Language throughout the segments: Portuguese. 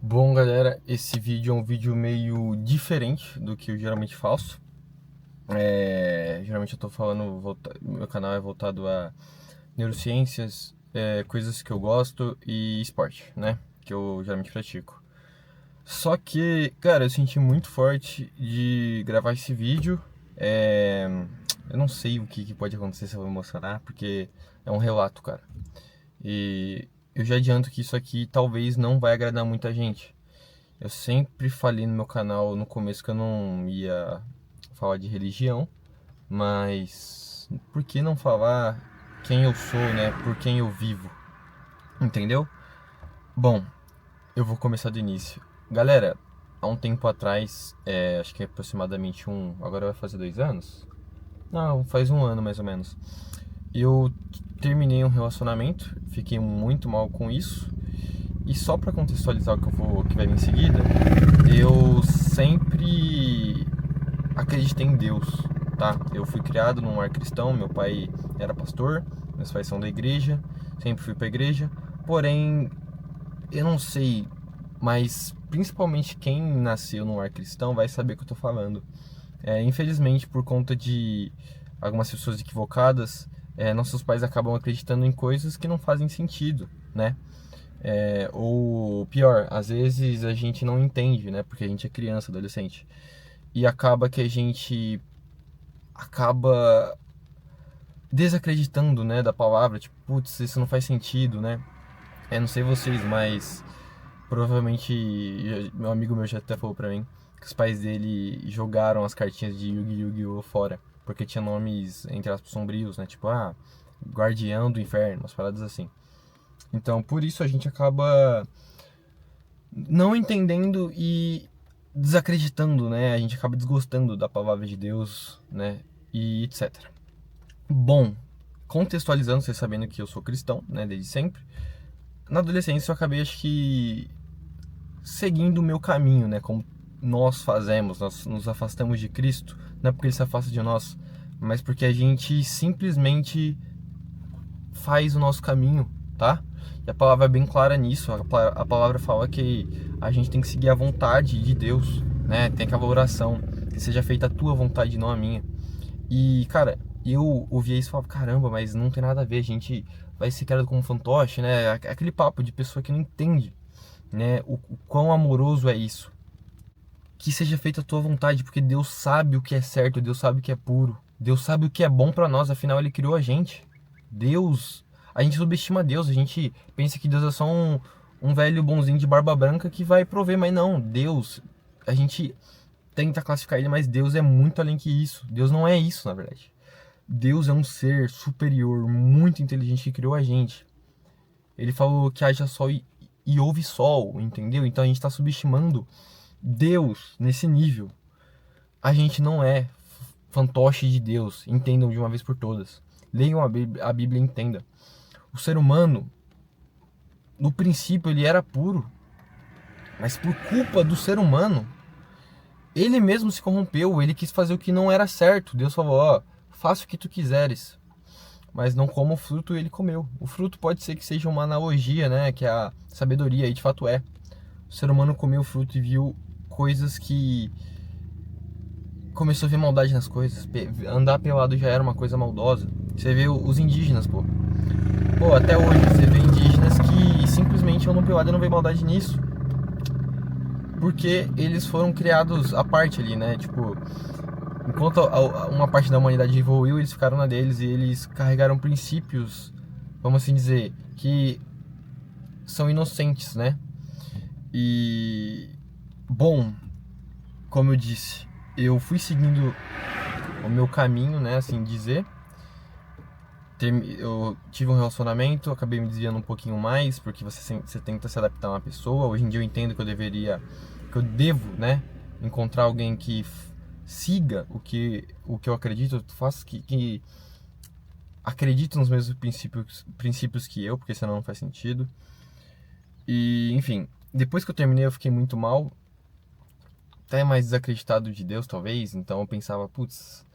Bom, galera, esse vídeo é um vídeo meio diferente do que eu geralmente faço. Geralmente eu tô falando, meu canal é voltado a neurociências, coisas que eu gosto e esporte, né? Que eu geralmente pratico. Só que, cara, eu senti muito forte de gravar esse vídeo. É, eu não sei o que pode acontecer se eu vou emocionar, porque é um relato, cara. E eu já adianto que isso aqui talvez não vai agradar muita gente. Eu sempre falei no meu canal no começo que eu não ia falar de religião, mas por que não falar quem eu sou, né? Por quem eu vivo, entendeu? Bom, eu vou começar do início. Galera, há um tempo atrás, acho que é aproximadamente agora vai fazer 2 anos? Não, faz um ano mais ou menos. Eu terminei um relacionamento, fiquei muito mal com isso. E só pra contextualizar o que vai vir em seguida, eu sempre acreditei em Deus, tá? Eu fui criado num lar cristão, meu pai era pastor, meus pais são da igreja, sempre fui pra igreja. Porém, eu não sei, mas principalmente quem nasceu num lar cristão vai saber o que eu tô falando. Infelizmente, por conta de algumas pessoas equivocadas, nossos pais acabam acreditando em coisas que não fazem sentido, né? Ou pior, às vezes a gente não entende, né? Porque a gente é criança, adolescente. E acaba que a gente acaba desacreditando, né, da palavra. Tipo, putz, isso não faz sentido, né? Não sei vocês, mas provavelmente meu amigo meu já até falou pra mim que os pais dele jogaram as cartinhas de Yu-Gi-Oh! Fora. Porque tinha nomes, entre aspas, sombrios, né? Tipo, Guardião do Inferno, umas paradas assim. Então, por isso a gente acaba não entendendo e desacreditando, né? A gente acaba desgostando da palavra de Deus, né? E etc. Bom, contextualizando, vocês sabendo que eu sou cristão, né? Desde sempre. Na adolescência eu acabei, acho que, seguindo o meu caminho, né? Como nós fazemos, nós nos afastamos de Cristo. Não é porque Ele se afasta de nós, mas porque a gente simplesmente faz o nosso caminho, tá? E a palavra é bem clara nisso. A palavra fala que a gente tem que seguir a vontade de Deus, né? Tem aquela oração, que seja feita a tua vontade, não a minha. E, cara, eu ouvia isso e falava, caramba, mas não tem nada a ver, a gente vai ser criado como fantoche, né? Aquele papo de pessoa que não entende, né? O quão amoroso é isso. Que seja feita a tua vontade, porque Deus sabe o que é certo, Deus sabe o que é puro, Deus sabe o que é bom pra nós, afinal Ele criou a gente. Deus, a gente subestima Deus, a gente pensa que Deus é só um velho bonzinho de barba branca que vai prover, mas não, Deus, a gente tenta classificar Ele, mas Deus é muito além que isso. Deus não é isso, na verdade. Deus é um ser superior, muito inteligente que criou a gente. Ele falou que haja sol e houve sol, entendeu? Então a gente está subestimando Deus nesse nível. A gente não é fantoche de Deus, entendam de uma vez por todas. Leiam a Bíblia e entendam. O ser humano, no princípio, ele era puro, mas por culpa do ser humano, ele mesmo se corrompeu, ele quis fazer o que não era certo. Deus falou, ó, faça o que tu quiseres, mas não coma o fruto, e ele comeu. O fruto pode ser que seja uma analogia, né, que é a sabedoria, e de fato é. O ser humano comeu o fruto e viu coisas que começou a ver maldade nas coisas. Andar pelado já era uma coisa maldosa. Você vê os indígenas, pô. Pô, até hoje você vê indígenas que simplesmente andam pelado e não vê maldade nisso. Porque eles foram criados à parte ali, né? Tipo, enquanto uma parte da humanidade evoluiu, eles ficaram na deles e eles carregaram princípios, vamos assim dizer, que são inocentes, né? E, bom, como eu disse, eu fui seguindo o meu caminho, né, assim dizer. Eu tive um relacionamento, acabei me desviando um pouquinho mais, porque você tenta se adaptar a uma pessoa. Hoje em dia eu entendo que eu devo, né, encontrar alguém que siga o que eu acredito, faça que acredite nos mesmos princípios que eu, porque senão não faz sentido. E, enfim, depois que eu terminei eu fiquei muito mal, até mais desacreditado de Deus, talvez. Então eu pensava, putz,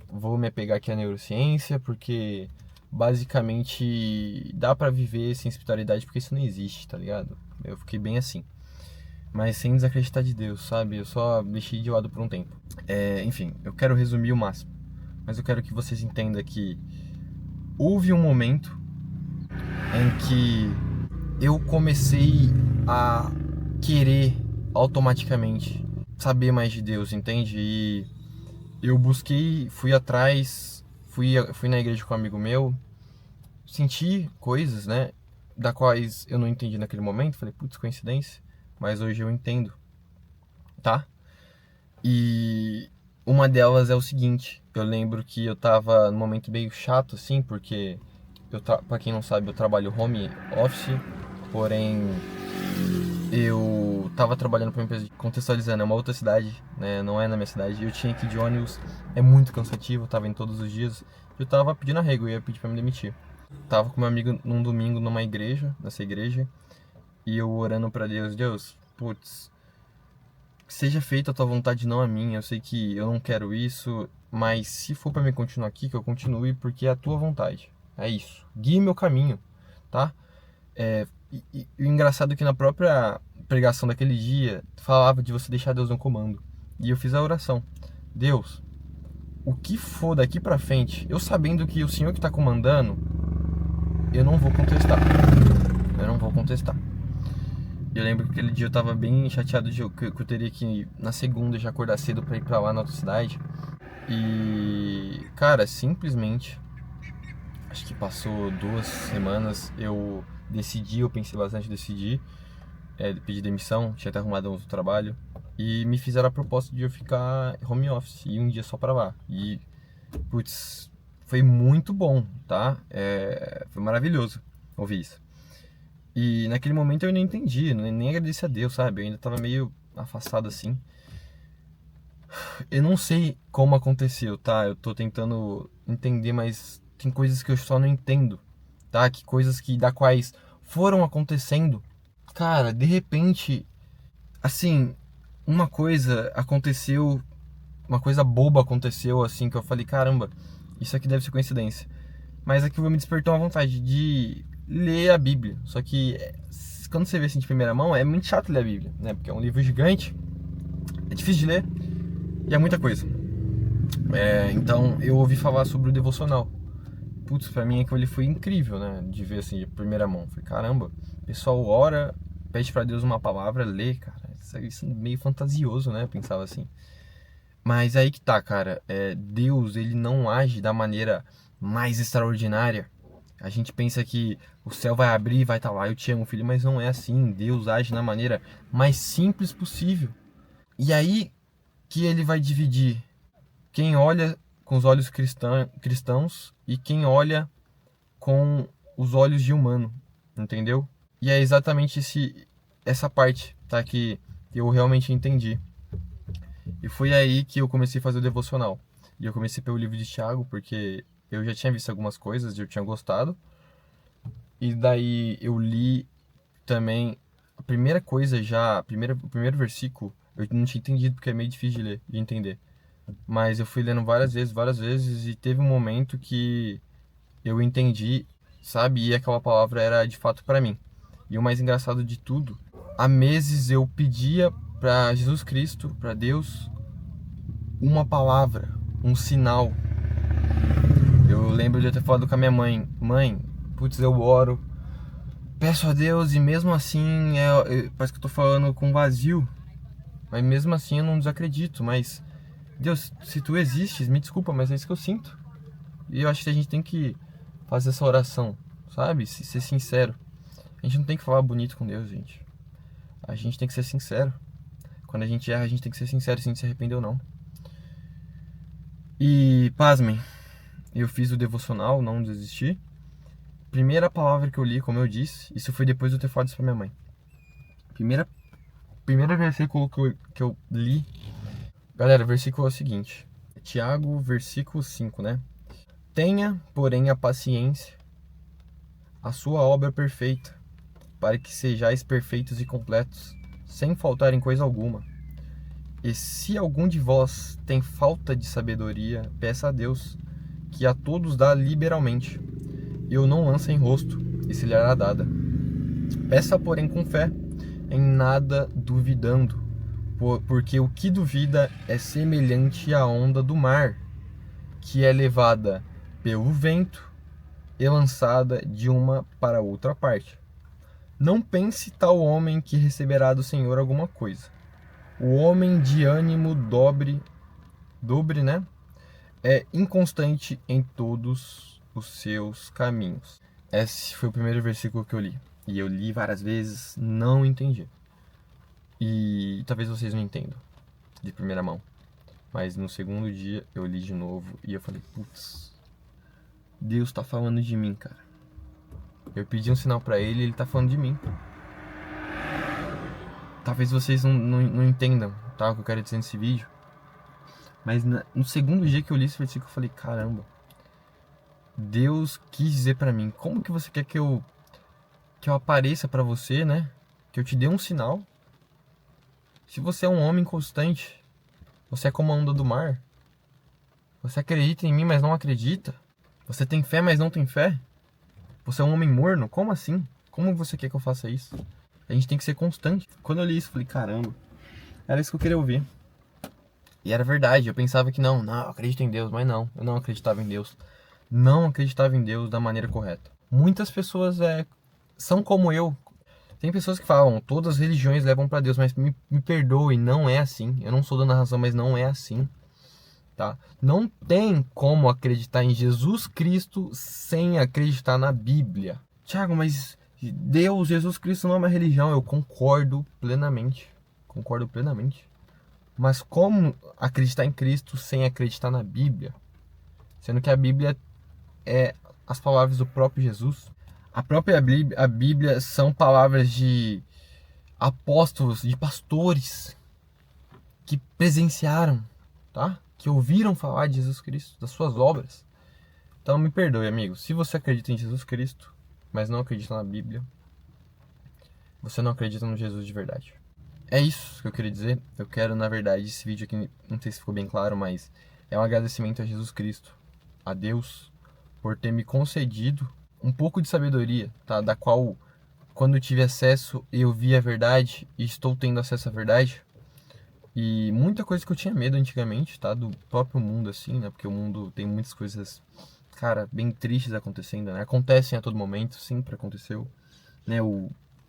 vou me apegar aqui à neurociência, porque basicamente dá pra viver sem espiritualidade, porque isso não existe, tá ligado? Eu fiquei bem assim. mas sem desacreditar de Deus, sabe? Eu só deixei de lado por um tempo. Enfim, eu quero resumir o máximo, mas eu quero que vocês entendam que houve um momento em que eu comecei a querer automaticamente saber mais de Deus, entende? E eu busquei, fui atrás, fui na igreja com um amigo meu, senti coisas, né, da quais eu não entendi naquele momento, falei, putz, coincidência, mas hoje eu entendo, tá? E uma delas é o seguinte, eu lembro que eu tava num momento meio chato, assim, porque, pra quem não sabe, eu trabalho home office, porém, eu tava trabalhando pra uma empresa, contextualizando, é uma outra cidade, né, não é na minha cidade, eu tinha que ir de ônibus, é muito cansativo, eu tava indo todos os dias, eu tava pedindo arrego, eu ia pedir pra me demitir. Tava com meu amigo num domingo numa igreja, nessa igreja, e eu orando pra Deus, Deus, putz, que seja feita a tua vontade, não a minha. Eu sei que eu não quero isso, mas se for pra mim continuar aqui, que eu continue porque é a tua vontade. É isso. Guie meu caminho, tá? E o engraçado é que na própria pregação daquele dia falava de você deixar Deus no comando. E eu fiz a oração. Deus, o que for daqui pra frente, eu sabendo que o Senhor que tá comandando, eu não vou contestar. Eu não vou contestar. Eu lembro que aquele dia eu tava bem chateado que eu teria que na segunda já acordar cedo pra ir pra lá na outra cidade. E, cara, simplesmente, acho que passou 2 semanas, eu pensei bastante, decidi, pedir demissão, tinha até arrumado um outro trabalho. E me fizeram a proposta de eu ficar home office e um dia só pra lá. E, putz, foi muito bom, tá? Foi maravilhoso ouvir isso. E naquele momento eu nem entendi, nem agradeci a Deus, sabe? Eu ainda tava meio afastado assim. Eu não sei como aconteceu, tá? Eu tô tentando entender, mas tem coisas que eu só não entendo, tá? Que coisas da quais foram acontecendo. Cara, de repente, assim, uma coisa aconteceu, uma coisa boba aconteceu, assim, que eu falei, caramba, isso aqui deve ser coincidência. Mas aquilo me despertou uma vontade de ler a Bíblia. Só que quando você vê assim de primeira mão, é muito chato ler a Bíblia, né? Porque é um livro gigante, é difícil de ler e é muita coisa. Então eu ouvi falar sobre o devocional. Putz, pra mim aquilo ali foi incrível, né? De ver assim de primeira mão. Falei, caramba, o pessoal ora, pede pra Deus uma palavra, lê, cara. Isso é meio fantasioso, né? Eu pensava assim. Mas aí que tá, cara. Deus, ele não age da maneira mais extraordinária. A gente pensa que o céu vai abrir e vai estar lá, eu te amo, filho, mas não é assim. Deus age na maneira mais simples possível. E aí que ele vai dividir quem olha com os olhos cristãos e quem olha com os olhos de humano, entendeu? E é exatamente essa parte, tá, que eu realmente entendi. E foi aí que eu comecei a fazer o devocional. E eu comecei pelo livro de Tiago, porque eu já tinha visto algumas coisas e eu tinha gostado. E daí eu li também a primeira coisa já, o primeiro versículo, eu não tinha entendido porque é meio difícil de ler, de entender. Mas eu fui lendo várias vezes e teve um momento que eu entendi, sabe? E aquela palavra era de fato para mim. E o mais engraçado de tudo, há meses eu pedia para Jesus Cristo, para Deus, uma palavra, um sinal. Eu lembro de eu ter falado com a minha mãe, mãe, putz, eu oro, peço a Deus e mesmo assim parece que eu tô falando com vazio, mas mesmo assim eu não desacredito, mas Deus, se tu existes, me desculpa, mas é isso que eu sinto. E eu acho que a gente tem que fazer essa oração, sabe? Ser sincero. A gente não tem que falar bonito com Deus, gente. A gente tem que ser sincero. Quando a gente erra, a gente tem que ser sincero se a gente se arrependeu ou não. E, pasmem, eu fiz o devocional, não desisti. Primeira palavra que eu li, como eu disse, isso foi depois de eu ter falado isso pra minha mãe. Primeira versículo que eu li. Galera, o versículo é o seguinte. Tiago, versículo 5, né? Tenha, porém, a paciência, a sua obra perfeita, para que sejais perfeitos e completos, sem faltar em coisa alguma. E se algum de vós tem falta de sabedoria, peça a Deus, que a todos dá liberalmente, e o não lança em rosto, e se lhe será dada. Peça, porém, com fé, em nada duvidando, porque o que duvida é semelhante à onda do mar, que é levada pelo vento e lançada de uma para outra parte. Não pense tal homem que receberá do Senhor alguma coisa. O homem de ânimo dobre, né? É inconstante em todos os seus caminhos. Esse foi o primeiro versículo que eu li. E eu li várias vezes, não entendi. E talvez vocês não entendam de primeira mão. Mas no segundo dia eu li de novo e eu falei, putz, Deus tá falando de mim, cara. Eu pedi um sinal pra ele e ele tá falando de mim. Talvez vocês não entendam, tá, o que eu quero dizer nesse vídeo. Mas no segundo dia que eu li esse versículo eu falei, caramba, Deus quis dizer pra mim, como que você quer que eu apareça pra você, né? Que eu te dê um sinal? Se você é um homem constante, você é como a onda do mar. Você acredita em mim, mas não acredita. Você tem fé, mas não tem fé. Você é um homem morno? Como assim? Como você quer que eu faça isso? A gente tem que ser constante. Quando eu li isso, eu falei, caramba, era isso que eu queria ouvir. E era verdade, eu pensava que não, eu acredito em Deus, mas não, eu não acreditava em Deus. Não acreditava em Deus da maneira correta. Muitas pessoas são como eu. Tem pessoas que falam, todas as religiões levam pra Deus, mas me perdoe, não é assim. Eu não sou dando a razão, mas não é assim. Tá? Não tem como acreditar em Jesus Cristo sem acreditar na Bíblia. Tiago, mas Deus, Jesus Cristo não é uma religião. Eu concordo plenamente. Concordo plenamente. Mas como acreditar em Cristo sem acreditar na Bíblia? Sendo que a Bíblia é as palavras do próprio Jesus. A Bíblia são palavras de apóstolos, de pastores que presenciaram, tá? Que ouviram falar de Jesus Cristo, das suas obras. Então me perdoe, amigo, se você acredita em Jesus Cristo, mas não acredita na Bíblia, você não acredita no Jesus de verdade. É isso que eu queria dizer. Eu quero, na verdade, esse vídeo aqui, não sei se ficou bem claro, mas é um agradecimento a Jesus Cristo, a Deus, por ter me concedido um pouco de sabedoria, tá? Da qual, quando eu tive acesso, eu vi a verdade e estou tendo acesso à verdade. E muita coisa que eu tinha medo antigamente, tá? Do próprio mundo, assim, né? Porque o mundo tem muitas coisas, cara, bem tristes acontecendo, né? Acontecem a todo momento, sempre aconteceu, né?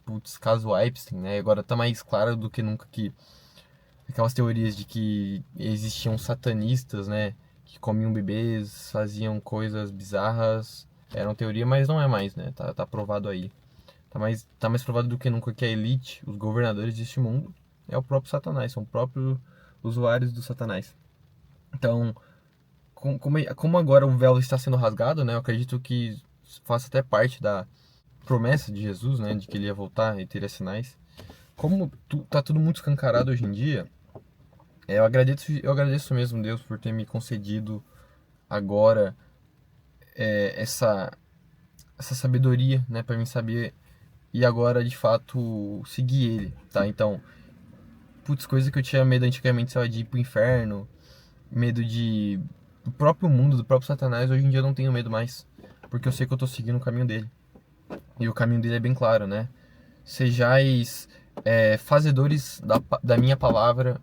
Putz, caso Epstein, né? Agora tá mais claro do que nunca que aquelas teorias de que existiam satanistas, né? Que comiam bebês, faziam coisas bizarras. Eram teoria, mas não é mais, né? Tá provado aí. Tá mais provado do que nunca que a elite, os governadores deste mundo, é o próprio Satanás, são os próprios usuários do Satanás. Então, como agora o véu está sendo rasgado, né? Eu acredito que faça até parte da promessa de Jesus, né? De que ele ia voltar e teria sinais. Como tá tudo muito escancarado hoje em dia, eu agradeço mesmo Deus por ter me concedido agora essa sabedoria, né? Para mim saber e agora de fato seguir ele, tá? Então, putz, coisa que eu tinha medo antigamente, sabe, de ir pro inferno, medo do próprio mundo, do próprio Satanás, hoje em dia eu não tenho medo mais, porque eu sei que eu tô seguindo o caminho dele. E o caminho dele é bem claro, né? Sejais fazedores da minha palavra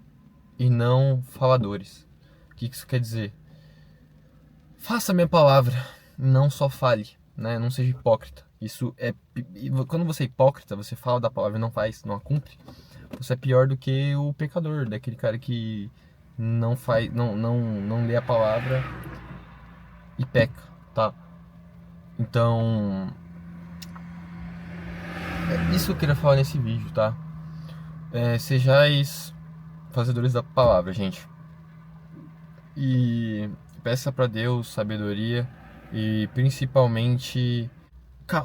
e não faladores. O que isso quer dizer? Faça a minha palavra, não só fale, né? Não seja hipócrita. Quando você é hipócrita, você fala da palavra e não faz, não a cumpre. Você é pior do que o pecador, daquele cara que não faz, não lê a palavra e peca, tá? Então, é isso que eu queria falar nesse vídeo, tá? Sejais fazedores da palavra, gente. E peça pra Deus sabedoria e principalmente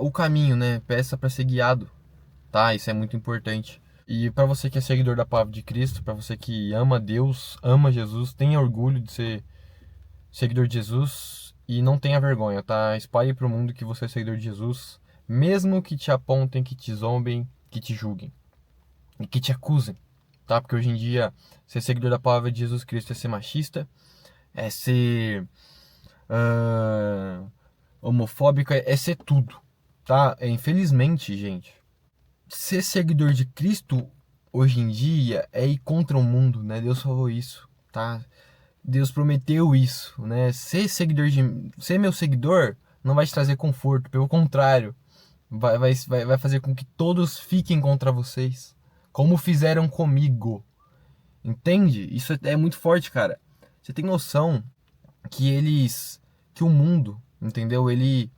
o caminho, né? Peça pra ser guiado, tá? Isso é muito importante. E para você que é seguidor da palavra de Cristo, para você que ama Deus, ama Jesus, tenha orgulho de ser seguidor de Jesus e não tenha vergonha, tá? Espalhe pro mundo que você é seguidor de Jesus, mesmo que te apontem, que te zombem, que te julguem e que te acusem, tá? Porque hoje em dia ser seguidor da palavra de Jesus Cristo é ser machista, é ser homofóbico, é ser tudo, tá? Infelizmente, gente, ser seguidor de Cristo hoje em dia é ir contra o mundo, né? Deus falou isso, tá? Deus prometeu isso, né? Ser meu seguidor não vai te trazer conforto, pelo contrário, vai fazer com que todos fiquem contra vocês, como fizeram comigo. Entende? Isso é muito forte, cara. Você tem noção que o mundo, entendeu? Ele,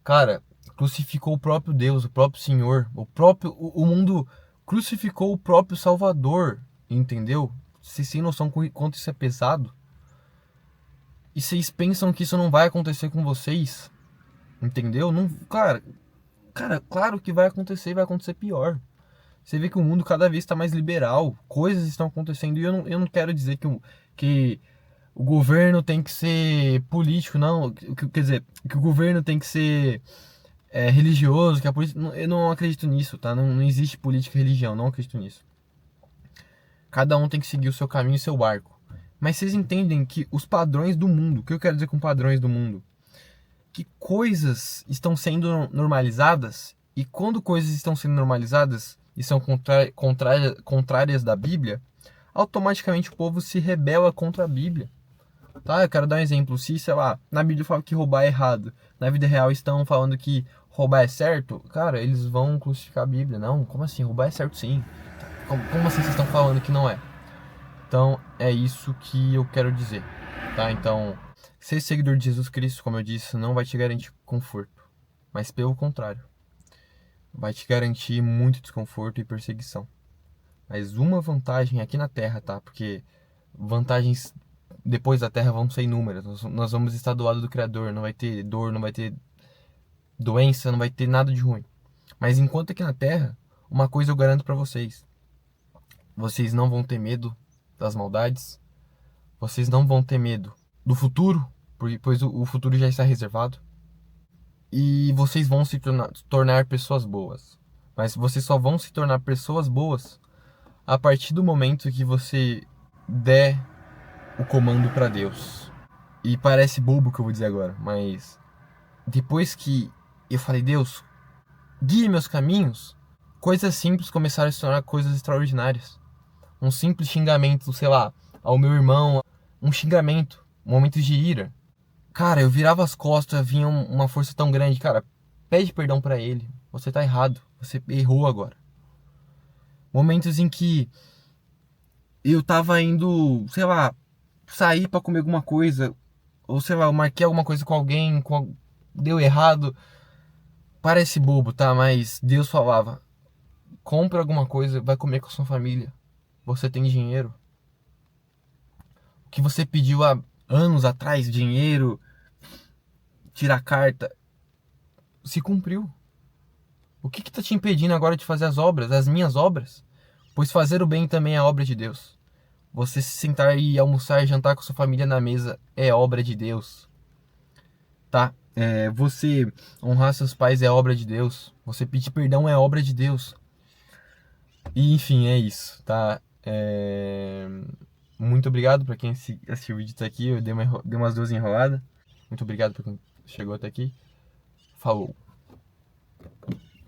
cara, crucificou o próprio Deus, o próprio Senhor, o mundo crucificou o próprio Salvador, entendeu? Vocês têm noção quanto isso é pesado? E vocês pensam que isso não vai acontecer com vocês? Entendeu? Não, cara, claro que vai acontecer e vai acontecer pior. Você vê que o mundo cada vez está mais liberal, coisas estão acontecendo e eu não quero dizer que o governo tem que ser político, não. Quer dizer, que o governo tem que ser religioso, que a política. Eu não acredito nisso, tá? Não existe política e religião, não acredito nisso. Cada um tem que seguir o seu caminho e o seu barco. Mas vocês entendem que os padrões do mundo, o que eu quero dizer com padrões do mundo? Que coisas estão sendo normalizadas e quando coisas estão sendo normalizadas e são contrárias da Bíblia, automaticamente o povo se rebela contra a Bíblia. Tá, eu quero dar um exemplo. Se, sei lá, na Bíblia fala que roubar é errado, na vida real estão falando que roubar é certo, cara, eles vão crucificar a Bíblia. Não, como assim? Roubar é certo sim. Como assim vocês estão falando que não é? Então, é isso que eu quero dizer, tá? Então, ser seguidor de Jesus Cristo, como eu disse, não vai te garantir conforto, mas pelo contrário, vai te garantir muito desconforto e perseguição. Mas uma vantagem aqui na Terra, tá? Porque vantagens depois da Terra vão ser inúmeras. Nós vamos estar do lado do Criador, não vai ter dor, não vai ter doença, não vai ter nada de ruim. Mas enquanto aqui na Terra, uma coisa eu garanto pra vocês: vocês não vão ter medo das maldades, vocês não vão ter medo do futuro, pois o futuro já está reservado, e vocês vão se tornar pessoas boas. Mas vocês só vão se tornar pessoas boas a partir do momento que você der o comando para Deus. E parece bobo o que eu vou dizer agora, mas depois que eu falei, Deus, guie meus caminhos, coisas simples começaram a se tornar coisas extraordinárias. Um simples xingamento, sei lá, ao meu irmão, um xingamento, momentos de ira. Cara, eu virava as costas, vinha uma força tão grande, cara, pede perdão pra ele. Você tá errado, você errou agora. Momentos em que eu tava indo, sei lá, sair pra comer alguma coisa, ou sei lá, eu marquei alguma coisa com alguém, deu errado. Parece bobo, tá? Mas Deus falava: compra alguma coisa, vai comer com a sua família. Você tem dinheiro. O que você pediu há anos atrás, dinheiro, tirar carta, se cumpriu. O que está te impedindo agora de fazer as obras, as minhas obras? Pois fazer o bem também é obra de Deus. Você se sentar e almoçar e jantar com sua família na mesa é obra de Deus, tá? Você honrar seus pais é obra de Deus. Você pedir perdão é obra de Deus. E enfim, é isso, tá? Muito obrigado para quem assistiu o vídeo até aqui. Eu dei umas duas enroladas. Muito obrigado por quem chegou até aqui. Falou!